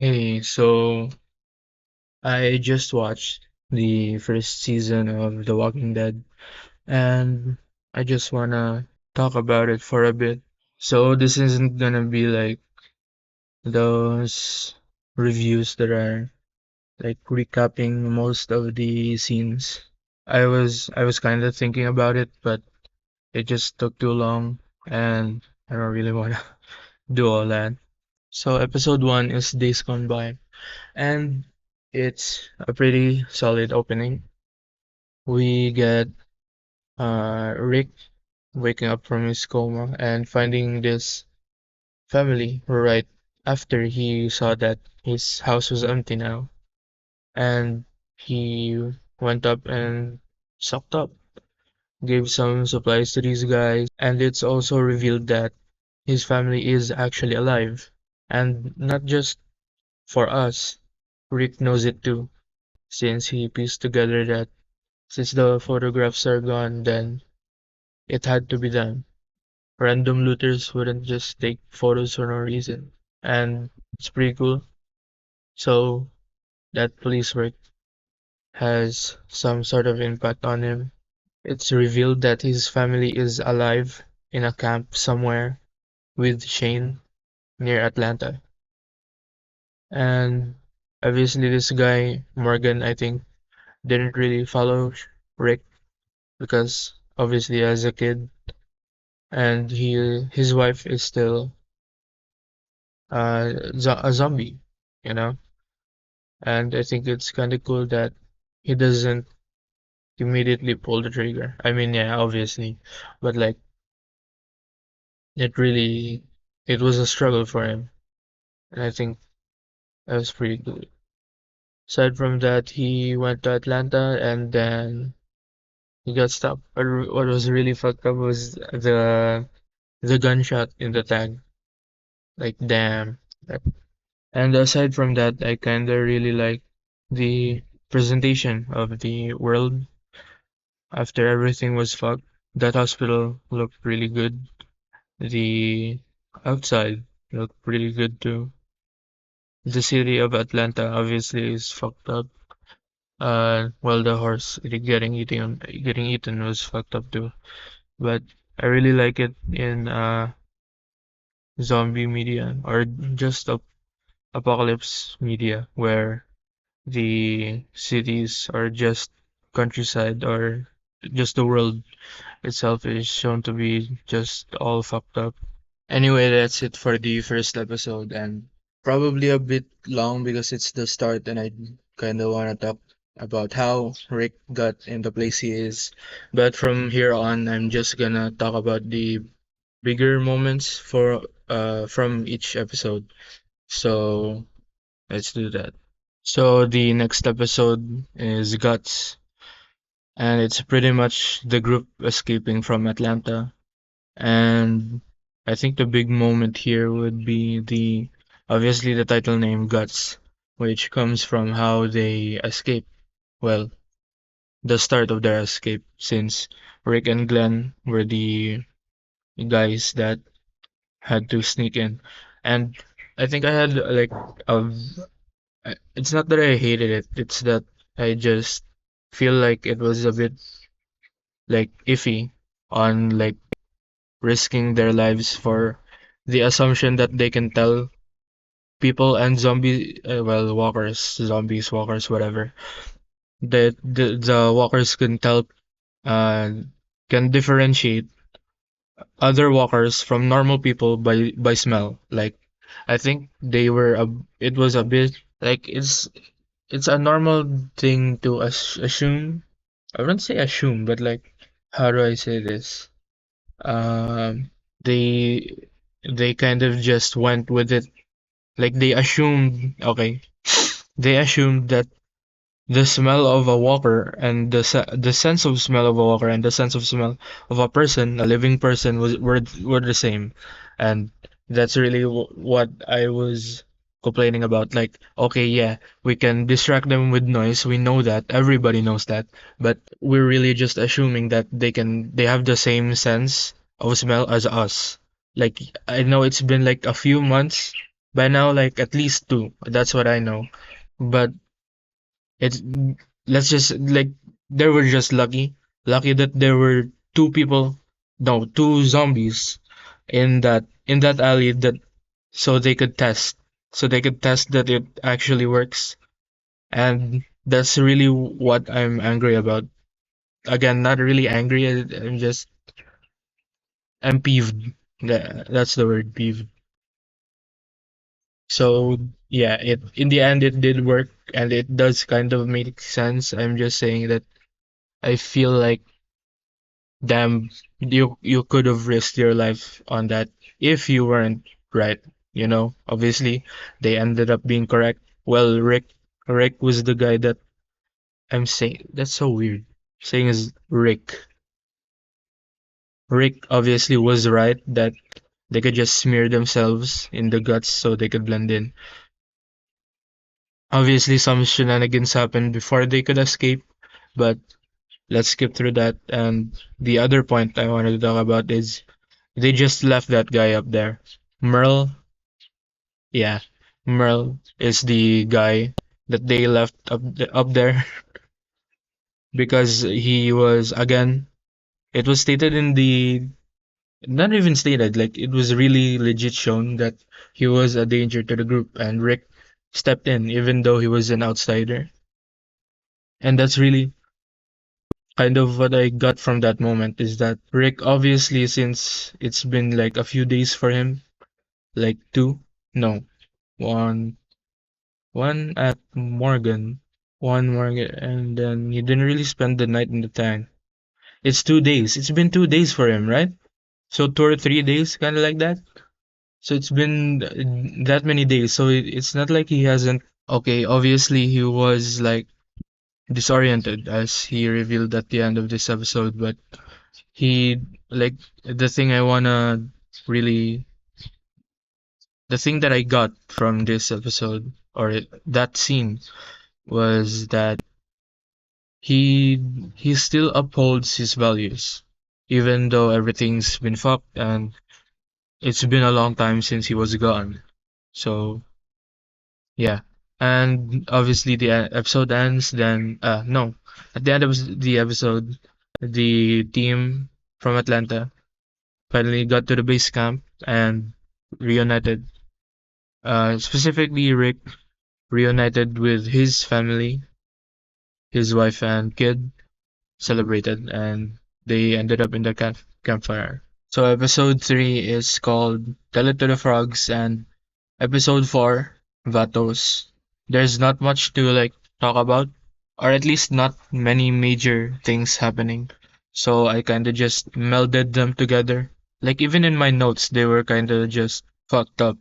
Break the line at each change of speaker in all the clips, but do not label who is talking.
Hey, so I just watched the first season of The Walking Dead and I just wanna talk about it for a bit. So this isn't gonna be like those reviews that are like recapping most of the scenes. I was kind of thinking about it, but it just took too long and I don't really wanna do all that. So episode 1 is Days Gone By. And it's a pretty solid opening. We get Rick waking up from his coma and finding this family right after he saw that his house was empty now. And he went up and sucked up, gave some supplies to these guys, and it's also revealed that his family is actually alive. And not just for us, Rick knows it too, since he pieced together that since the photographs are gone, then it had to be done. Random looters wouldn't just take photos for no reason. And it's pretty cool. So that police work has some sort of impact on him. It's revealed that his family is alive in a camp somewhere with Shane near Atlanta. And obviously this guy, Morgan, I think, didn't really follow Rick because obviously as a kid and his wife is still a zombie, you know. And I think it's kind of cool that he doesn't immediately pull the trigger. I mean, yeah, obviously, but like it really it was a struggle for him, and I think that was pretty good. Aside from that, he went to Atlanta and then he got stopped. But what was really fucked up was the gunshot in the tag. Like damn. And aside from that, I kinda really like the presentation of the world after everything was fucked. That hospital looked really good. The outside looked really good too. The city of Atlanta obviously is fucked up. Well, the horse getting eaten was fucked up too. But I really like it in zombie media or just apocalypse media where the cities or just countryside or just the world itself is shown to be just all fucked up. Anyway, that's it for the first episode and probably a bit long because it's the start and I kind of want to talk about how Rick got in the place he is. But from here on, I'm just gonna talk about the bigger moments for from each episode. So let's do that. So the next episode is Guts, and it's pretty much the group escaping from Atlanta. And I think the big moment here would be the obviously the title name Guts, which comes from how they escape. Well, the start of their escape, since Rick and Glenn were the guys that had to sneak in. And I think I had like a it's not that I hated it, it's that I just feel like it was a bit like iffy on like risking their lives for the assumption that they can tell people and well, walkers, zombies, walkers, whatever, that the walkers can tell, uh, can differentiate other walkers from normal people by smell. Like, I think it was a bit like it's a normal thing to assume. I wouldn't say assume, but like, how do I say this? Um, they they kind of just went with it. Like they assumed, okay, they assumed that the smell of a walker and the sense of smell of a walker and the sense of smell of a person, a living person, were the same, and that's really what I was complaining about. Like, okay, yeah, we can distract them with noise. We know that everybody knows that, but we're really just assuming that they have the same sense of smell as us. Like, I know it's been like a few months By now, like at least two. That's what I know. But it's let's just like they were just lucky that there were two people, no, two zombies in that alley that so they could test that it actually works. And that's really what I'm angry about. Again, not really angry. I'm peeved. That's the word, peeved. So yeah, it in the end it did work and it does kind of make sense. I'm just saying that I feel like damn, you could have risked your life on that if you weren't right. Obviously they ended up being correct. Well, Rick was the guy that I'm saying. That's so weird. Saying is Rick. Rick obviously was right that they could just smear themselves in the guts so they could blend in. Obviously, some shenanigans happened before they could escape, but let's skip through that. And the other point I wanted to talk about is they just left that guy up there. Merle, yeah, Merle is the guy that they left up there because he was, again, it was stated in the, not even stated, like it was really legit shown that he was a danger to the group and Rick stepped in even though he was an outsider. And that's really kind of what I got from that moment is that Rick, obviously, since it's been like a few days for him, like two, no, one, one at Morgan, and then he didn't really spend the night in the tank. It's 2 days. It's been 2 days for him, right? So 2 or 3 days, kind of like that. So it's been that many days. So it's not like he hasn't. Okay, obviously he was like disoriented as he revealed at the end of this episode, but he like the thing I wanna really the thing that I got from this episode or that scene was that he still upholds his values even though everything's been fucked and it's been a long time since he was gone. So yeah. And obviously the episode ends then no. At the end of the episode the team from Atlanta finally got to the base camp and reunited. Specifically, Rick reunited with his family, his wife and kid, celebrated, and they ended up in the campfire. So episode 3 is called Tell It to the Frogs, and episode 4, Vatos. There's not much to like talk about, or at least not many major things happening. So I kinda just melded them together. Like even in my notes, they were kinda just fucked up.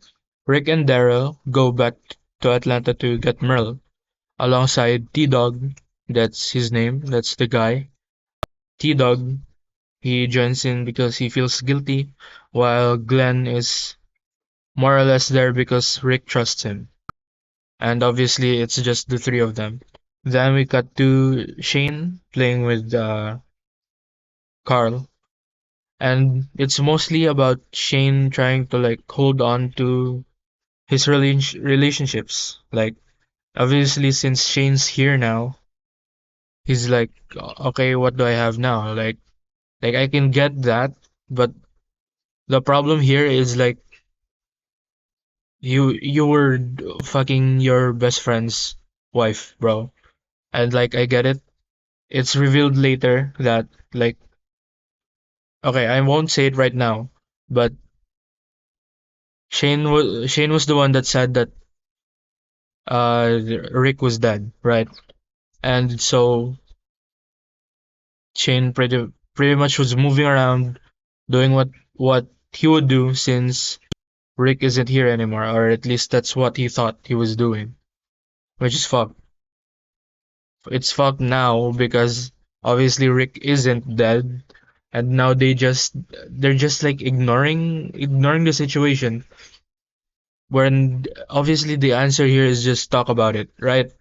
Rick and Daryl go back to Atlanta to get Merle, alongside T-Dog. That's his name, that's the guy. T-Dog, he joins in because he feels guilty, while Glenn is more or less there because Rick trusts him. And obviously, it's just the three of them. Then we cut to Shane playing with Carl. And it's mostly about Shane trying to like hold on to his relationships. Like, obviously, since Shane's here now, he's like, okay, what do I have now? Like I can get that, but the problem here is like you were fucking your best friend's wife, bro. And like I get it. It's revealed later that like okay, I won't say it right now, but Shane was the one that said that Rick was dead, right? And so Shane pretty much was moving around doing what he would do since Rick isn't here anymore, or at least that's what he thought he was doing, which is fucked. It's fucked now because obviously Rick isn't dead, and now they're just like ignoring the situation. When obviously the answer here is just talk about it, right?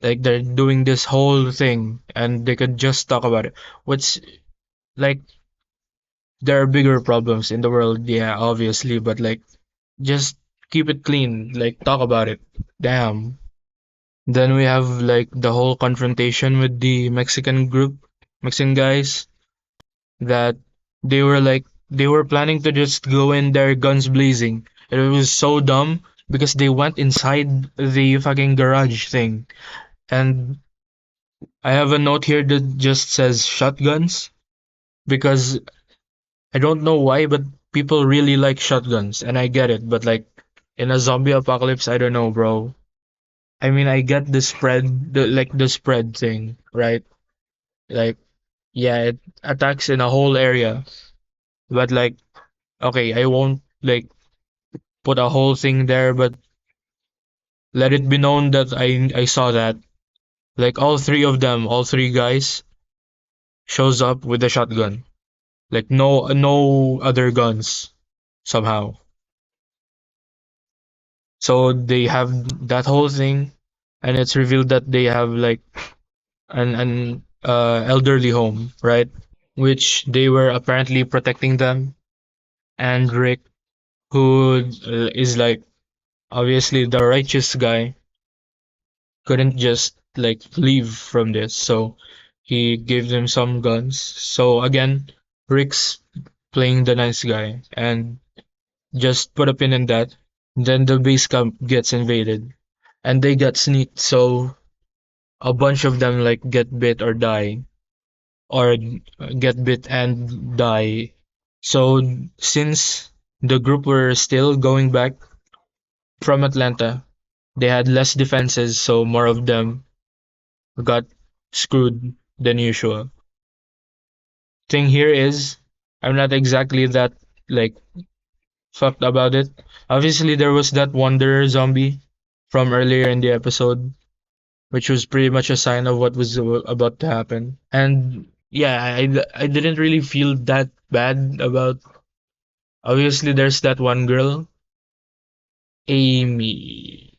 Like they're doing this whole thing and they could just talk about it. What's like there are bigger problems in the world, yeah, obviously, but like just keep it clean, like talk about it. Damn. Then we have like the whole confrontation with the Mexican group, Mexican guys, that they were planning to just go in there guns blazing. It was so dumb because they went inside the fucking garage thing. And I have a note here that just says shotguns because I don't know why, but people really like shotguns and I get it, but like in a zombie apocalypse, I don't know, bro. I mean, I get the spread thing, right? Like, yeah, it attacks in a whole area, but like, okay, I won't like put a whole thing there, but let it be known that I saw that. Like all three guys shows up with a shotgun. Like no other guns somehow. So they have that whole thing, and it's revealed that they have like an elderly home, right? Which they were apparently protecting them. And Rick, who is like obviously the righteous guy, couldn't just like leave from this, so he gave them some guns. So again, Rick's playing the nice guy, and just put a pin in that. Then the base camp gets invaded, and they get sneaked, so a bunch of them like get bit or die, or get bit and die. So since the group were still going back from Atlanta, they had less defenses, so more of them got screwed than usual. Thing here is, I'm not exactly that like fucked about it. Obviously, there was that Wanderer zombie from earlier in the episode, which was pretty much a sign of what was about to happen. And yeah, I didn't really feel that bad about. Obviously, there's that one girl, Amy.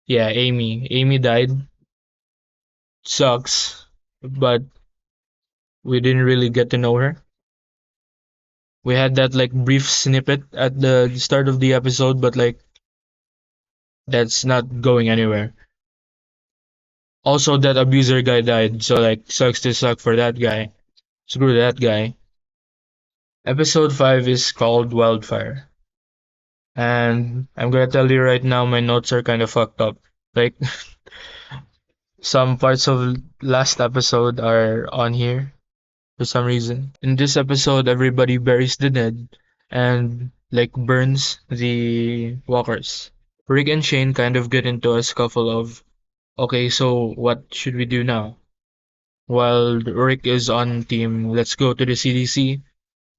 Yeah, Amy. Amy died. Sucks, but we didn't really get to know her. We had that like brief snippet at the start of the episode, but like that's not going anywhere. Also, that abuser guy died, so like sucks to suck for that guy. Screw that guy. Episode 5 is called Wildfire. And I'm gonna tell you right now, my notes are kind of fucked up. Like, some parts of last episode are on here for some reason. In this episode, everybody buries the dead and, like, burns the walkers. Rick and Shane kind of get into a scuffle of, okay, so what should we do now? While Rick is on team, let's go to the CDC.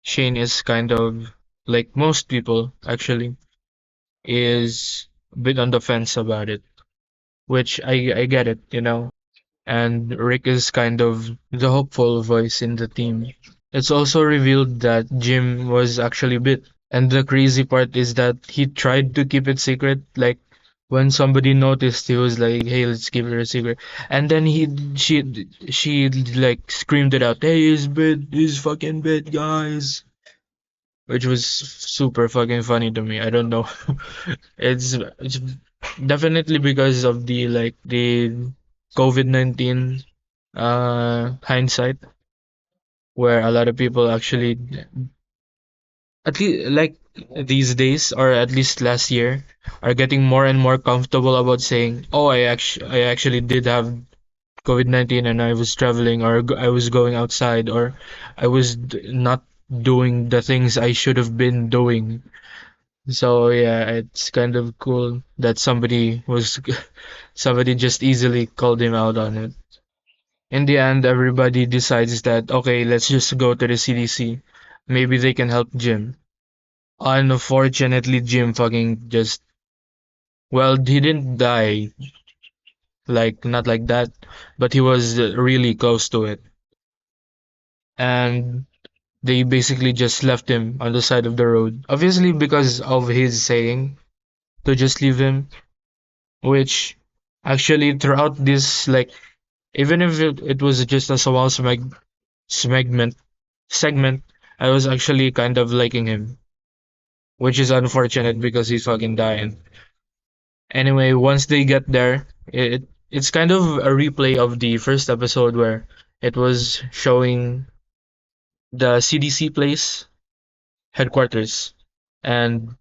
Shane is kind of, like most people, actually, is a bit on the fence about it, which I get it, you know. And Rick is kind of the hopeful voice in the team. It's also revealed that Jim was actually bit. And the crazy part is that he tried to keep it secret. Like when somebody noticed, he was like, "Hey, let's keep it a secret." And then she like screamed it out, "Hey, he's bit, he's fucking bit, guys!" Which was super fucking funny to me. I don't know. It's definitely because of the like the COVID-19 hindsight, where a lot of people actually, at least like these days or at least last year, are getting more and more comfortable about saying, "Oh, I actually did have COVID-19 and I was traveling or I was going outside or I was not doing the things I should have been doing." So yeah, it's kind of cool that somebody just easily called him out on it. In the end, everybody decides that okay, let's just go to the CDC. Maybe they can help Jim. Unfortunately, Jim fucking just, well, he didn't die, like not like that, but he was really close to it. And they basically just left him on the side of the road. Obviously because of his saying to just leave him, which actually throughout this, like, even if it was just a small segment segment, I was actually kind of liking him. which is unfortunate because he's fucking dying. Anyway, once they get there, it's kind of a replay of the first episode where it was showing the CDC place headquarters, and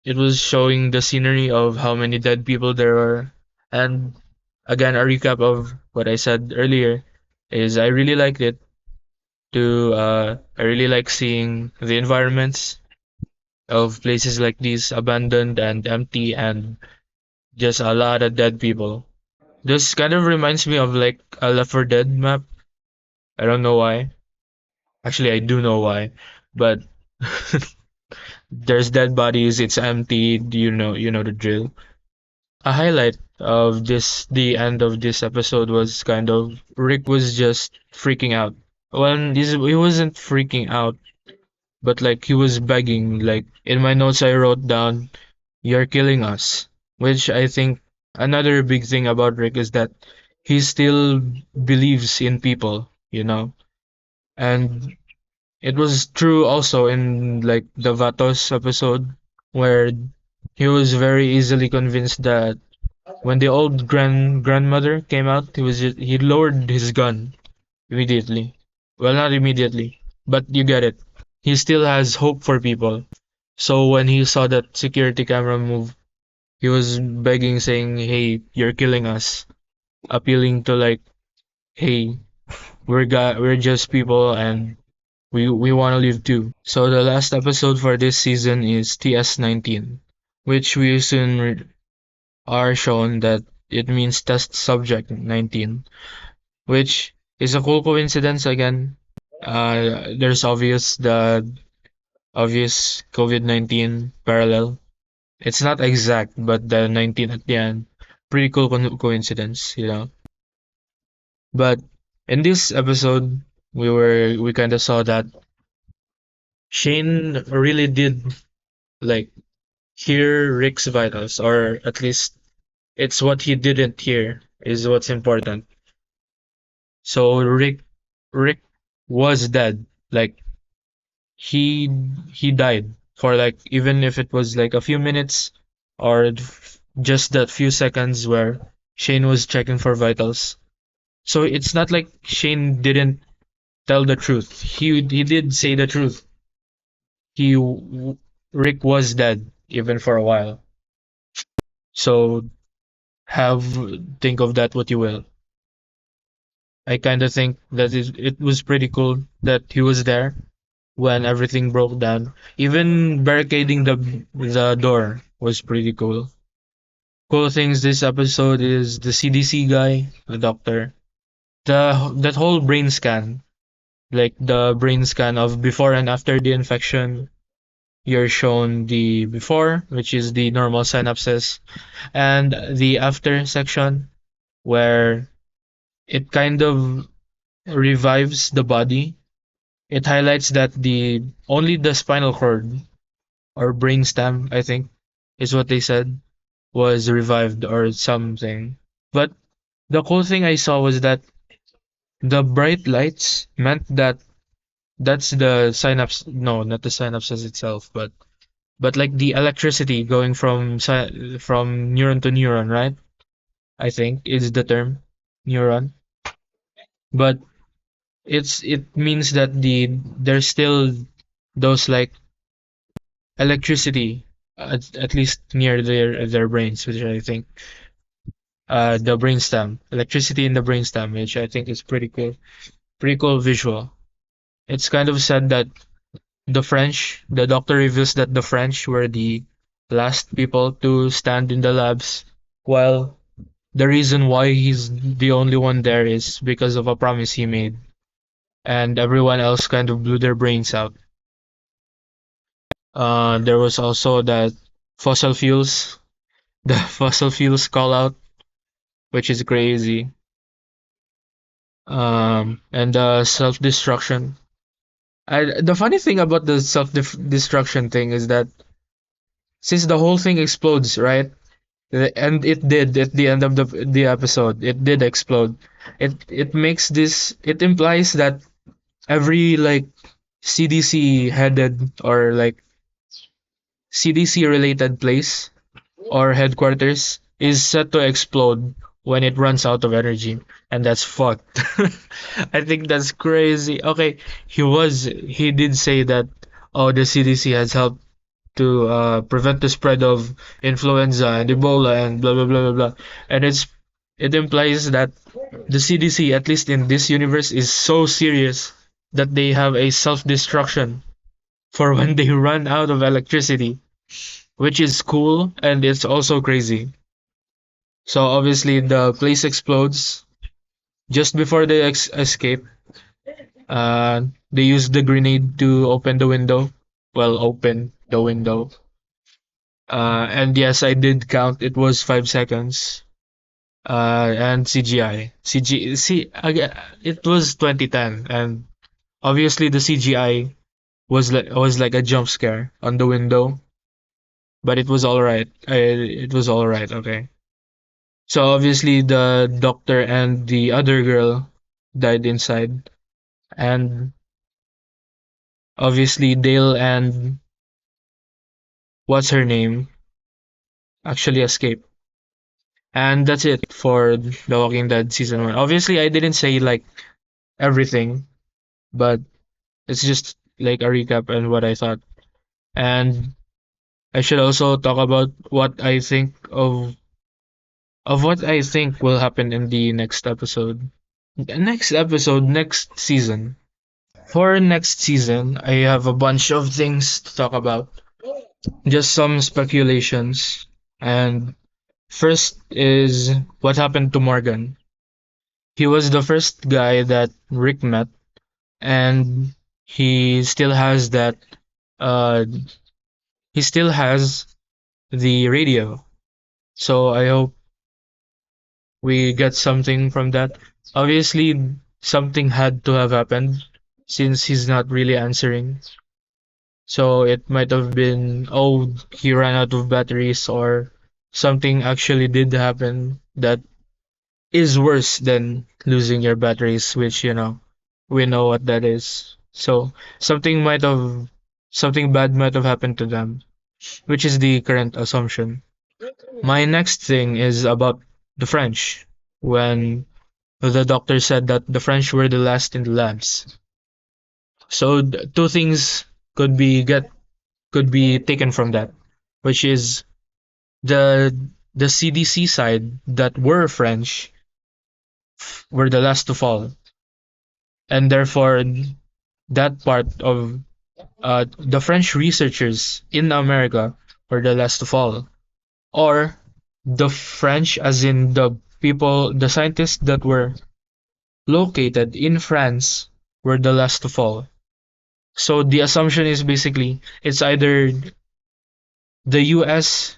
it was showing the scenery of how many dead people there are. And again, a recap of what I said earlier is I really liked it. I really like seeing the environments of places like these abandoned and empty and just a lot of dead people. This kind of reminds me of like a Left 4 Dead map. I don't know why. Actually, I do know why, but there's dead bodies. It's empty. You know the drill. A highlight of the end of this episode was kind of Rick was just freaking out. Well, he wasn't freaking out, but like he was begging. Like in my notes, I wrote down, "You're killing us," which I think another big thing about Rick is that he still believes in people, and it was true also in like the Vatos episode where he was very easily convinced that when the old grandmother came out, he lowered his gun immediately. Well, not immediately, but you get it. He still has hope for people. So when he saw that security camera move, he was begging, saying, "Hey, you're killing us," appealing to like, "Hey, we're just people, and we want to live too." So the last episode for this season is TS-19, which we soon are shown that it means test subject 19, which is a cool coincidence again. There's the obvious COVID-19 parallel. It's not exact, but the 19 at the end, pretty cool coincidence. But in this episode, we kind of saw that Shane really did like hear Rick's vitals, or at least it's what he didn't hear is what's important. So Rick was dead. Like he he died for like even if it was like a few minutes or just that few seconds where Shane was checking for vitals. So it's not like Shane didn't tell the truth. He did say the truth. He Rick was dead even for a while. So have think of that what you will. I kind of think that it was pretty cool that he was there when everything broke down. Even barricading the door was pretty cool. Cool things this episode is the CDC guy, the doctor, that whole brain scan, like the brain scan of before and after the infection. You're shown the before, which is the normal synapses, and the after section where it kind of revives the body. It highlights that the only the spinal cord or brainstem, I think, is what they said, was revived or something. But the cool thing I saw was that the bright lights meant that that's the synapse. No, not the synapses itself, but like the electricity going from neuron to neuron, right? I think is the term neuron. But it means that there's still those like electricity at least near their brains, which I think the brainstem, electricity in the brainstem, which I think is pretty cool visual. It's kind of sad that the doctor reveals that the French were the last people to stand in the labs, while the reason why he's the only one there is because of a promise he made, and everyone else kind of blew their brains out. There was also that fossil fuels, the fossil fuels call out, which is crazy. And self destruction. The funny thing about the self destruction thing is that since the whole thing explodes, right? And it did at the end of the episode. It did explode. It makes this. It implies that every like CDC headed or like CDC related place or headquarters is set to explode when it runs out of energy. And that's fucked. I think that's crazy. Okay, he did say that, oh, the CDC has helped to prevent the spread of influenza and Ebola and blah blah blah blah blah. And it implies that the CDC, at least in this universe, is so serious that they have a self-destruction for when they run out of electricity, which is cool and it's also crazy. So obviously the place explodes just before they escape. They use the grenade to open the window. Well, open the window. And yes, I did count. It was 5 seconds. And CGI. It was 2010, and obviously the CGI was like a jump scare on the window, but it was all right. It was all right. Okay. So obviously the doctor and the other girl died inside, and obviously Dale and what's her name actually escaped. And that's it for The Walking Dead season 1. Obviously I didn't say like everything, but it's just like a recap and what I thought. And I should also talk about what I think of what I think will happen in the next episode. Next episode, next season. For next season, I have a bunch of things to talk about. Just some speculations. And first is what happened to Morgan. He was the first guy that Rick met, and he still has that uh he still has the radio. So I hope we get something from that. Obviously something had to have happened since he's not really answering. So it might have been, oh, he ran out of batteries, or something actually did happen that is worse than losing your batteries, which, we know what that is. So something bad might have happened to them, which is the current assumption. My next thing is about the French. When the doctor said that the French were the last in the labs. So two things could be taken from that, which is the the CDC side that were French were the last to fall, and therefore that part of the French researchers in America were the last to fall, or the French, as in the scientists that were located in France, were the last to fall. So the assumption is basically it's either the US,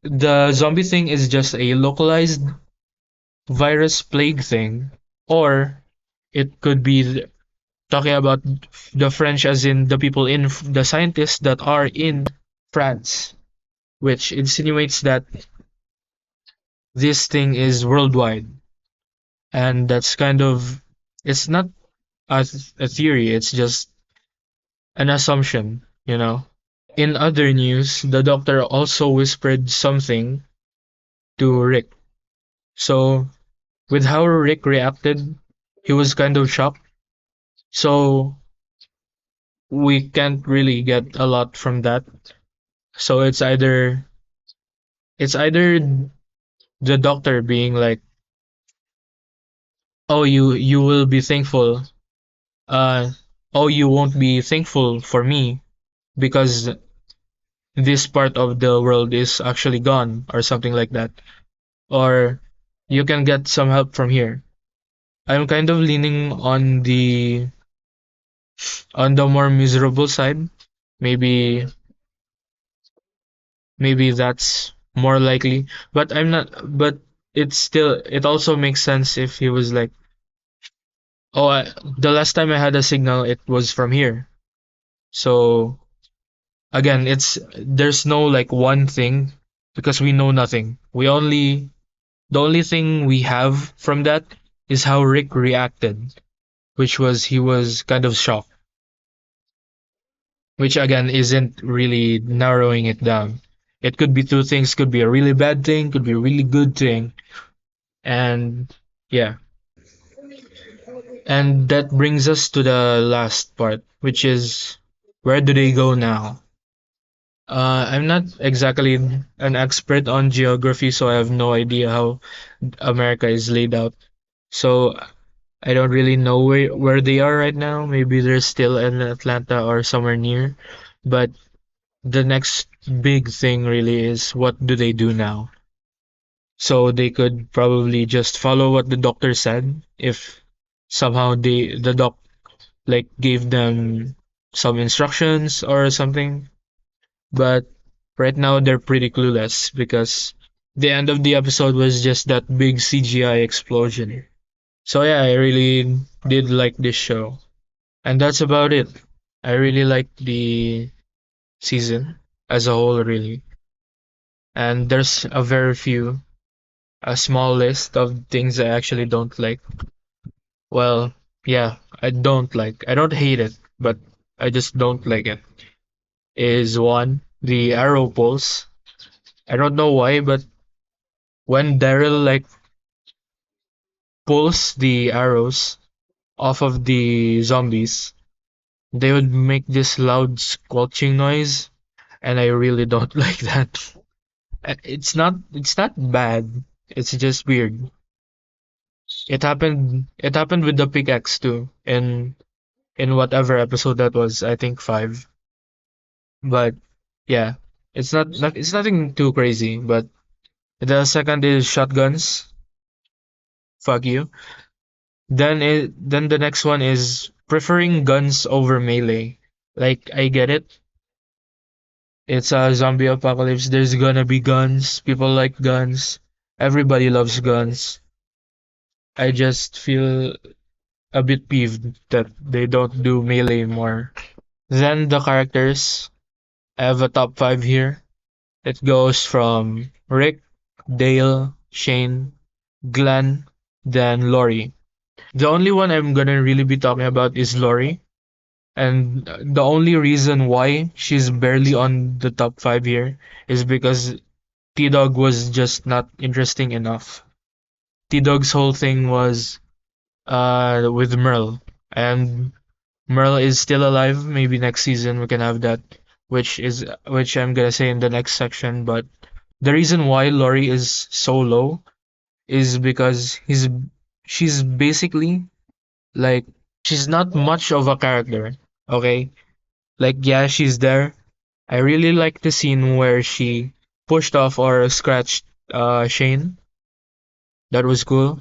the zombie thing is just a localized virus plague thing, or it could be talking about the French, as in the people in the scientists that are in France, which insinuates that this thing is worldwide, and that's kind of it's not a theory, it's just an assumption. In other news, the doctor also whispered something to Rick. So, with how Rick reacted, he was kind of shocked. So, we can't really get a lot from that. So it's either the doctor being like, "Oh, you will be thankful. Uh, oh, you won't be thankful for me because this part of the world is actually gone," or something like that. Or you can get some help from here. I'm kind of leaning on the more miserable side. Maybe maybe that's more likely. But I'm not but it also makes sense if he was like, "Oh, the last time I had a signal it was from here." So again, there's no like one thing because we know nothing. The only thing we have from that is how Rick reacted, which was he was kind of shocked. which again isn't really narrowing it down. It could be two things, could be a really bad thing, could be a really good thing. And yeah, and that brings us to the last part, which is where do they go now? I'm not exactly an expert on geography, so I have no idea how America is laid out. So I don't really know where they are right now. Maybe they're still in Atlanta or somewhere near. But the next big thing really is what do they do now? So they could probably just follow what the doctor said if somehow the doc like gave them some instructions or something. But right now they're pretty clueless because the end of the episode was just that big CGI explosion. So yeah, I really did like this show. And that's about it. I really like the season as a whole, really. And there's a small list of things I actually don't like. Well, yeah, I don't like. I don't hate it, but I just don't like it. Is one, the arrow pulls. I don't know why, but when Daryl like pulls the arrows off of the zombies, they would make this loud squelching noise, and I really don't like that. It's not bad. It's just weird. It happened with the pickaxe too in whatever episode that was, I think 5. But yeah, it's nothing too crazy, but the second is shotguns. Fuck you. Then the next one is preferring guns over melee. Like I get it. It's a zombie apocalypse. There's gonna be guns. People like guns. Everybody loves guns. I just feel a bit peeved that they don't do melee more. Then the characters. I have a top 5 here. It goes from Rick, Dale, Shane, Glenn, then Lori. The only one I'm gonna really be talking about is Lori. And the only reason why she's barely on the top 5 here is because T Dog was just not interesting enough. T Dog's whole thing was with Merle. And Merle is still alive. Maybe next season we can have that, which I'm gonna say in the next section. But the reason why Lori is so low is because she's basically like she's not much of a character. Okay, like yeah, she's there. I really like the scene where she pushed off or scratched Shane. That was cool.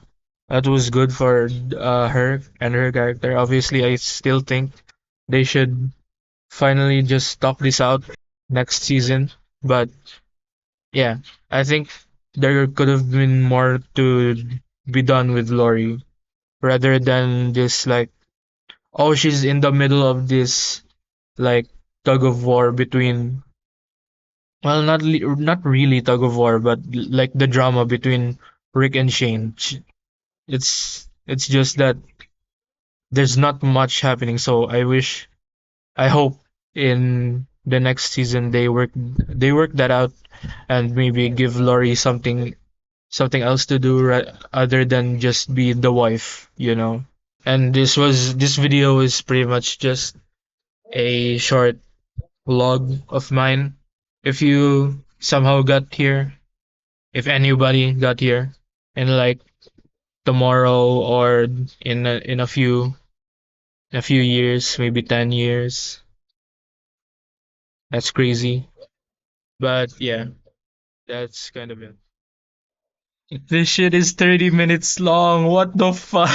That was good for her and her character. Obviously, I still think they should finally just talk this out next season. But yeah, I think there could have been more to be done with Lori rather than this like, oh, she's in the middle of this like tug of war between, well, not really tug of war, but like the drama between Rick and Shane. It's just that there's not much happening. So I hope in the next season they work that out and maybe give Lori something else to do other than just be the wife, you know. And this video is pretty much just a short vlog of mine. If you somehow got here, if anybody got here, and like tomorrow or in a few years, maybe 10 years, that's crazy. But yeah, that's kind of it. This shit is 30 minutes long. What the fuck?